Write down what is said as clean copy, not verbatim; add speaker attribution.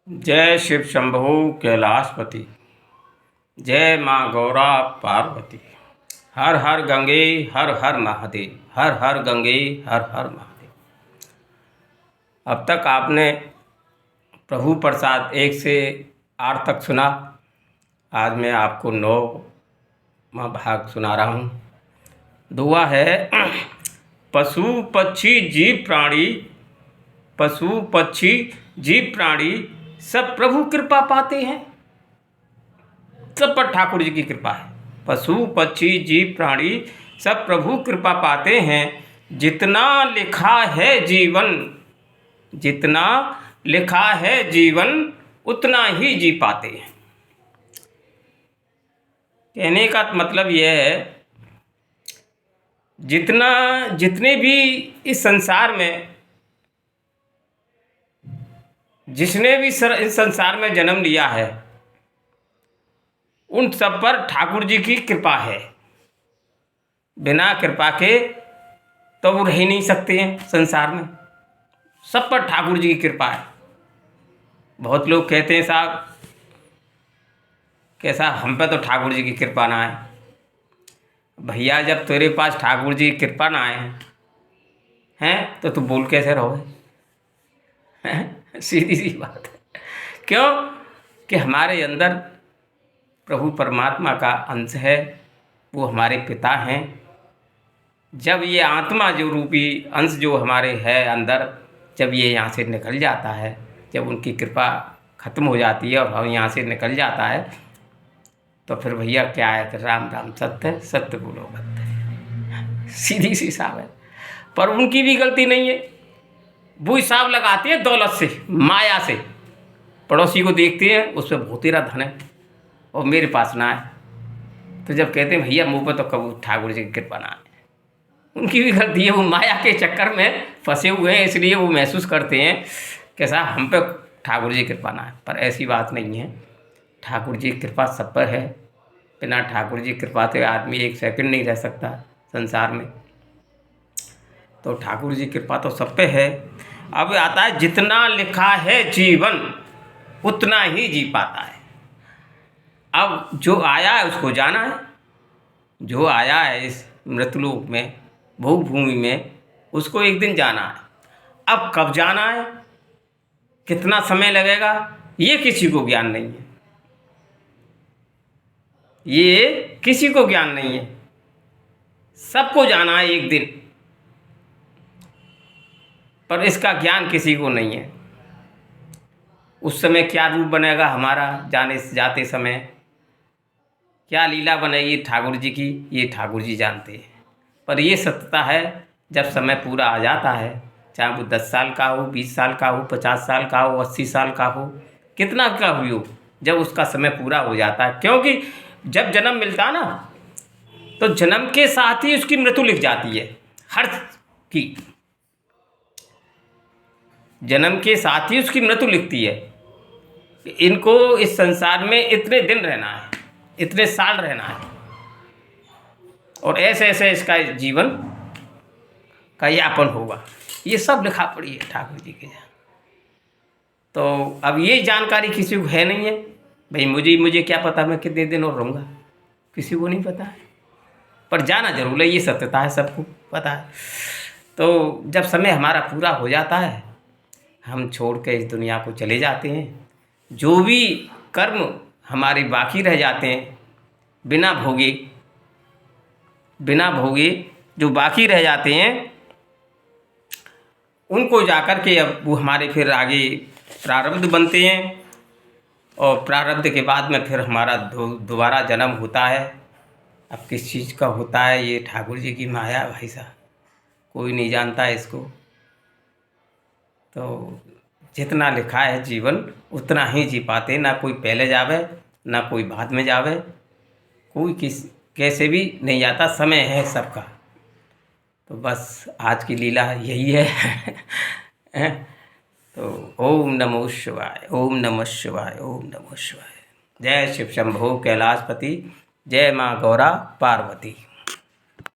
Speaker 1: जय शिव शंभो कैलाशपति। जय माँ गौरा पार्वती। हर हर गंगे हर हर महादेव। हर हर गंगे हर हर महादेव। अब तक आपने प्रभु प्रसाद 1 से 8 तक सुना। आज मैं आपको 9वां भाग सुना रहा हूँ। दुआ है पशु पक्षी जीव प्राणी, पशु पक्षी जीव प्राणी सब प्रभु कृपा पाते हैं। सब पर ठाकुर जी की कृपा है। पशु पक्षी जीव प्राणी सब प्रभु कृपा पाते हैं। जितना लिखा है जीवन, जितना लिखा है जीवन उतना ही जी पाते हैं। कहने का मतलब यह है, जितने भी इस संसार में, जिसने भी इस संसार में जन्म लिया है, उन सब पर ठाकुर जी की कृपा है। बिना कृपा के तो वो रह ही नहीं सकते हैं संसार में। सब पर ठाकुर जी की कृपा है। बहुत लोग कहते हैं साहब कैसा हम पे तो ठाकुर जी की कृपा ना है। भैया जब तेरे पास ठाकुर जी की कृपा ना आए हैं तो तू बोल कैसे रहोगे? सीधी सी बात है। क्यों कि हमारे अंदर प्रभु परमात्मा का अंश है, वो हमारे पिता हैं। जब ये आत्मा जो रूपी अंश जो हमारे है अंदर, जब ये यहाँ से निकल जाता है, जब उनकी कृपा ख़त्म हो जाती है और हम यहाँ से निकल जाता है, तो फिर भैया क्या है कि राम राम सत्य सत्य बोलो बत्य। सीधी सी साहब है। पर उनकी भी गलती नहीं है। वो हिसाब लगाती है दौलत से, माया से। पड़ोसी को देखते हैं उस पर बहुत तेरा धन है और मेरे पास ना है। तो जब कहते हैं भैया मुँह पर तो कबू ठाकुर जी की कृपा ना है, उनकी भी गलती है। वो माया के चक्कर में फंसे हुए हैं, इसलिए वो महसूस करते हैं कैसा हम पे ठाकुर जी की कृपा ना है। पर ऐसी बात नहीं है। ठाकुर जी की कृपा सब पर है। बिना ठाकुर जी की कृपा से आदमी एक सेकंड नहीं रह सकता संसार में। तो ठाकुर जी की कृपा तो सब पे है। अब आता है जितना लिखा है जीवन उतना ही जी पाता है। अब जो आया है उसको जाना है। जो आया है इस मृतलोक में, भोग भूमि में, उसको एक दिन जाना है। अब कब जाना है, कितना समय लगेगा, ये किसी को ज्ञान नहीं है। ये किसी को ज्ञान नहीं है। सबको जाना है एक दिन, पर इसका ज्ञान किसी को नहीं है। उस समय क्या रूप बनेगा हमारा जाते समय, क्या लीला बनेगी ठाकुर जी की, ये ठाकुर जी जानते हैं। पर ये सत्यता है, जब समय पूरा आ जाता है, चाहे वो 10 साल का हो, 20 साल का हो, 50 साल का हो, 80 साल का हो, कितना का हुई हो, जब उसका समय पूरा हो जाता है। क्योंकि जब जन्म मिलता है ना, तो जन्म के साथ ही उसकी मृत्यु लिख जाती है। हर की जन्म के साथ ही उसकी मृत्यु लिखती है। इनको इस संसार में इतने दिन रहना है, इतने साल रहना है, और ऐसे ऐसे इसका जीवन का यापन होगा। ये सब लिखा पड़ी है ठाकुर जी के। तो अब ये जानकारी किसी को है नहीं है। भाई मुझे क्या पता मैं कितने दिन और रहूँगा, किसी को नहीं पता है। पर जाना जरूर है, ये सत्यता है, सबको पता है। तो जब समय हमारा पूरा हो जाता है, हम छोड़ के इस दुनिया को चले जाते हैं। जो भी कर्म हमारे बाकी रह जाते हैं बिना भोगे जो बाकी रह जाते हैं, उनको जाकर के अब वो हमारे फिर आगे प्रारब्ध बनते हैं। और प्रारब्ध के बाद में फिर हमारा दोबारा जन्म होता है। अब किस चीज़ का होता है, ये ठाकुर जी की माया भाई साहब, कोई नहीं जानता है इसको। तो जितना लिखा है जीवन उतना ही जी पाते। ना कोई पहले जावे, ना कोई बाद में जावे, कोई कैसे भी नहीं जाता। समय है सबका। तो बस आज की लीला यही है। तो ओम नमो शिवाय, ओम नमः शिवाय, ओम नमः शिवाय। जय शिव शंभो कैलाशपति। जय माँ गौरा पार्वती।